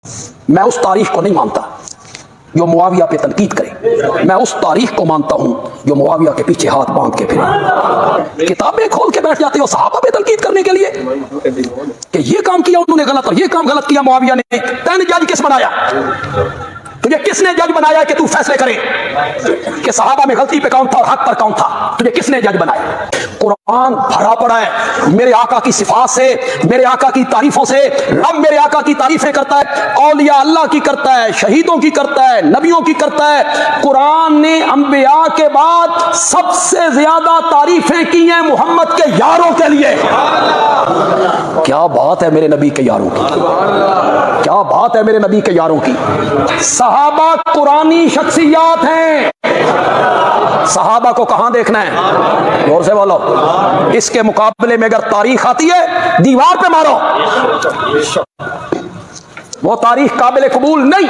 میں اس تاریخ کو نہیں مانتا جو معاویہ پہ تنقید کرے، میں اس تاریخ کو مانتا ہوں جو معاویہ کے پیچھے ہاتھ باندھ کے پھرے۔ کتابیں کھول کے بیٹھ جاتے ہو صحابہ پہ تنقید کرنے کے لیے کہ یہ کام کیا انہوں نے غلط اور یہ کام غلط کیا معاویہ نے۔ تین جج کس بنایا؟ تجھے کس نے جج بنایا کہ تو فیصلے کرے کہ صحابہ میں غلطی پہ کون تھا اور حق پر کون تھا؟ تجھے کس نے جج بنایا؟ قرآن بھرا پڑا ہے میرے آقا کی صفات سے، میرے آقا کی تعریفوں سے۔ رب میرے آقا کی تعریفیں کرتا ہے، اولیاء اللہ کی کرتا ہے، شہیدوں کی کرتا ہے، نبیوں کی کرتا ہے۔ قرآن نے انبیاء کے بعد سب سے زیادہ تعریفیں کی ہیں محمد کے یاروں کے لیے۔ کیا بات ہے میرے نبی کے یاروں کی، کیا بات ہے میرے نبی کے یاروں کی۔ صحابہ قرآنی شخصیات ہیں۔ صحابہ کو کہاں دیکھنا ہے؟ زور سے بولو۔ اس کے مقابلے میں اگر تاریخ آتی ہے دیوار پہ مارو، وہ تاریخ قابل قبول نہیں۔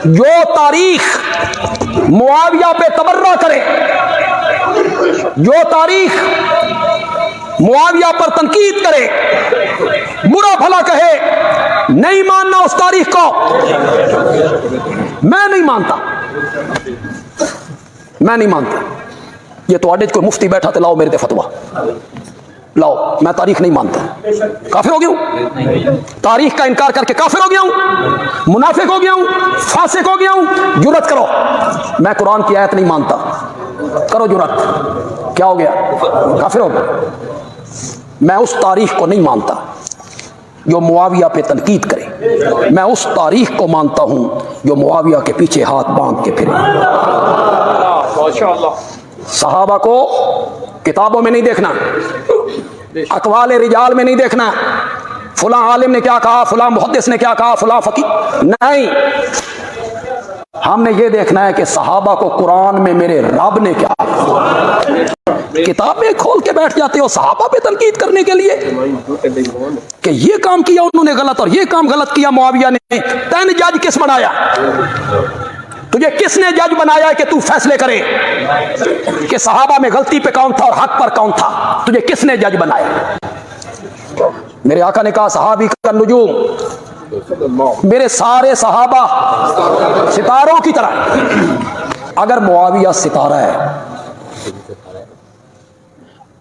جو تاریخ معاویہ پہ تبرہ کرے، جو تاریخ معاویہ پر تنقید کرے، برا بھلا کہے، نہیں ماننا اس تاریخ کو۔ میں نہیں مانتا، میں نہیں مانتا۔ یہ تو آڈیج کوئی مفتی بیٹھا تھا، لاؤ میرے تے فتویٰ لاؤ، میں تاریخ نہیں مانتا۔ کافر ہو گیا ہوں، تاریخ کا انکار کر کے کافر ہو گیا ہوں، منافق ہو گیا ہوں، فاسق ہو گیا ہوں۔ جرات کرو، میں قرآن کی آیت نہیں مانتا، کرو جرات۔ کیا ہو گیا؟ کافر ہو گیا۔ میں اس تاریخ کو نہیں مانتا جو معاویہ پہ تنقید کرے، میں اس تاریخ کو مانتا ہوں جو معاویہ کے پیچھے ہاتھ باندھ کے پھرے۔ صحابہ کو کتابوں میں نہیں دیکھنا، اقوال رجال میں نہیں دیکھنا، فلاں عالم نے کیا کہا، فلاں محدث نے کیا کہا، فلاں فقیہ، نہیں۔ ہم نے یہ دیکھنا ہے کہ صحابہ کو قرآن میں میرے رب نے کیا کہا۔ کتابیں کھول کے بیٹھ جاتے ہو صحابہ پہ تنقید کرنے کے لیے کہ یہ کام کیا انہوں نے غلط اور یہ کام غلط کیا معاویہ نے۔ تین جج کس بنایا؟ تجھے کس نے جج بنایا کہ تو فیصلے کرے کہ صحابہ میں غلطی پہ کون تھا اور حق پر کون تھا؟ تجھے کس نے جج بنایا؟ میرے آقا نے کہا صحابی کا نجوم، میرے سارے صحابہ ستاروں کی طرح۔ اگر معاویہ ستارہ ہے،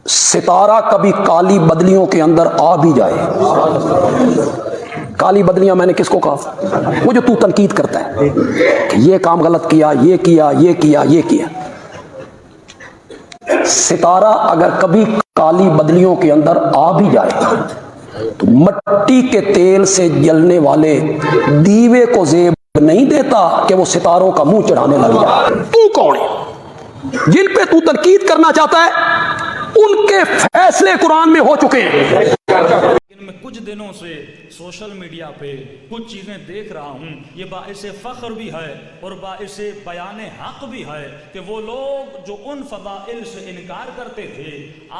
ستارہ کبھی کالی بدلیوں کے اندر آ بھی جائے۔ کالی بدلیاں میں نے کس کو کہا؟ وہ جو تو تنقید کرتا ہے کہ یہ کام غلط کیا، یہ کیا، یہ کیا، یہ کیا۔ ستارہ اگر کبھی کالی بدلیوں کے اندر آ بھی جائے تو مٹی کے تیل سے جلنے والے دیوے کو زیب نہیں دیتا کہ وہ ستاروں کا منہ چڑھانے لگ جائے۔ تو کون ہے؟ جن پہ تو تنقید کرنا چاہتا ہے ان کے فیصلے قرآن میں ہو چکے ہیں۔ میں کچھ دنوں سے سوشل میڈیا پہ کچھ چیزیں دیکھ رہا ہوں، یہ باعث فخر بھی ہے اور باعث بیان حق بھی ہے کہ وہ لوگ جو ان فضائل سے انکار کرتے تھے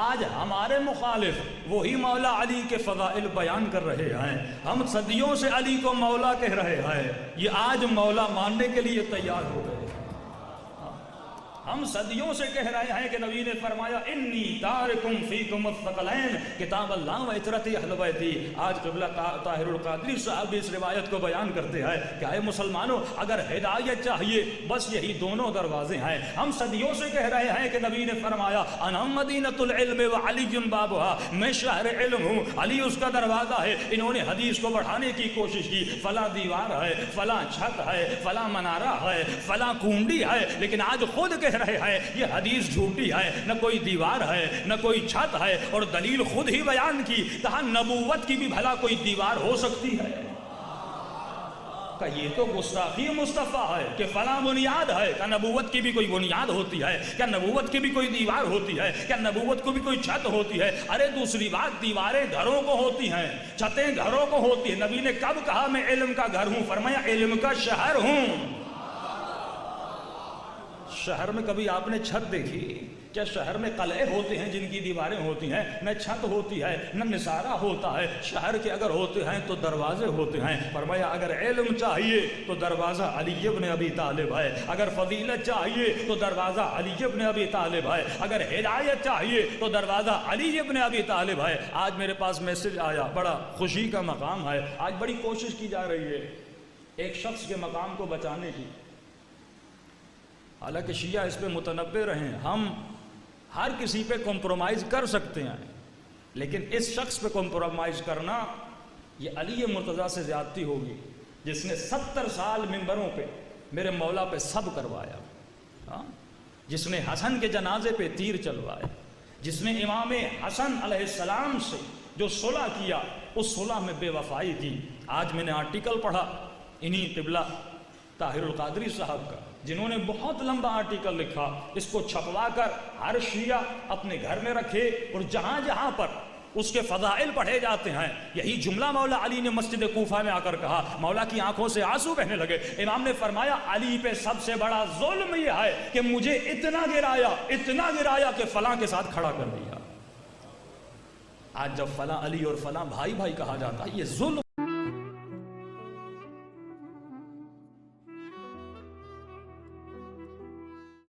آج ہمارے مخالف وہی مولا علی کے فضائل بیان کر رہے ہیں۔ ہم صدیوں سے علی کو مولا کہہ رہے ہیں، یہ آج مولا ماننے کے لیے تیار ہو گئے۔ ہم صدیوں سے کہہ رہے ہیں کہ نبی نے فرمایا انی تارکم فیکم الثقلین، کتاب اللہ و عترت اہل بیتی۔ آج قبلہ طاہر القادری صاحب بھی اس روایت کو بیان کرتے ہیں کہ اے مسلمانوں اگر ہدایت چاہیے بس یہی دونوں دروازے ہیں۔ ہم صدیوں سے کہہ رہے ہیں کہ نبی نے فرمایا انا مدینۃ العلم وعلی بابها، میں شہر علم ہوں، علی اس کا دروازہ ہے۔ انہوں نے حدیث کو بڑھانے کی کوشش کی، فلاں دیوار ہے، فلاں چھت ہے، فلاں منارہ ہے، فلاں کنڈی ہے، لیکن آج خود کہہ رہے ہیں یہ حدیث جھوٹی ہے، نہ کوئی دیوار ہے نہ کوئی چھت ہے، اور دلیل خود ہی بیان کی، کہا نبوت کی بھی بھلا کوئی دیوار ہو سکتی ہے؟ کہ یہ تو گستاخی مصطفیٰ ہے کہ فلاں بنیاد ہے۔ کیا نبوت کی بھی کوئی بنیاد ہوتی ہے؟ کیا نبوت کی بھی کوئی دیوار ہوتی ہے؟ کیا نبوت کو بھی کوئی چھت ہوتی ہے؟ ارے دوسری بات، دیواریں گھروں کو ہوتی ہیں، چھتیں گھروں کو ہوتی ہیں۔ نبی نے کب کہا میں علم کا گھر ہوں؟ فرمایا علم کا شہر ہوں۔ شہر میں کبھی آپ نے چھت دیکھی؟ کیا شہر میں قلعے ہوتے ہیں جن کی دیواریں ہوتی ہیں؟ نہ چھت ہوتی ہے نہ نثارہ ہوتا ہے۔ شہر کے اگر ہوتے ہیں تو دروازے ہوتے ہیں۔ فرمایا اگر علم چاہیے تو دروازہ علی ابن ابی طالب ہے، اگر فضیلت چاہیے تو دروازہ علی ابن ابی طالب ہے، اگر ہدایت چاہیے تو دروازہ علی ابن ابی طالب ہے۔ آج میرے پاس میسج آیا، بڑا خوشی کا مقام ہے، آج بڑی کوشش کی جا رہی ہے ایک شخص کے مقام کو بچانے کی. حالانکہ شیعہ اس پہ متنبع رہے ہیں، ہم ہر کسی پہ کمپرومائز کر سکتے ہیں، لیکن اس شخص پہ کمپرومائز کرنا یہ علی مرتضیٰ سے زیادتی ہوگی، جس نے 70 سال منبروں پہ میرے مولا پہ سب کروایا، جس نے حسن کے جنازے پہ تیر چلوائے، جس نے امام حسن علیہ السلام سے جو صلح کیا اس صلح میں بے وفائی کی. آج میں نے آرٹیکل پڑھا انہی قبلہ طاہر القادری صاحب کا، جنہوں نے بہت لمبا آرٹیکل لکھا، اس کو چھپوا کر ہر شیعہ اپنے گھر میں رکھے، اور جہاں جہاں پر اس کے فضائل پڑھے جاتے ہیں یہی جملہ مولا علی نے مسجد کوفہ میں آ کر کہا. مولا کی آنکھوں سے آنسو بہنے لگے. امام نے فرمایا علی پہ سب سے بڑا ظلم یہ ہے کہ مجھے اتنا گرایا کہ فلاں کے ساتھ کھڑا کر دیا. آج جب فلاں علی اور فلاں بھائی بھائی کہا جاتا ہے یہ ظلم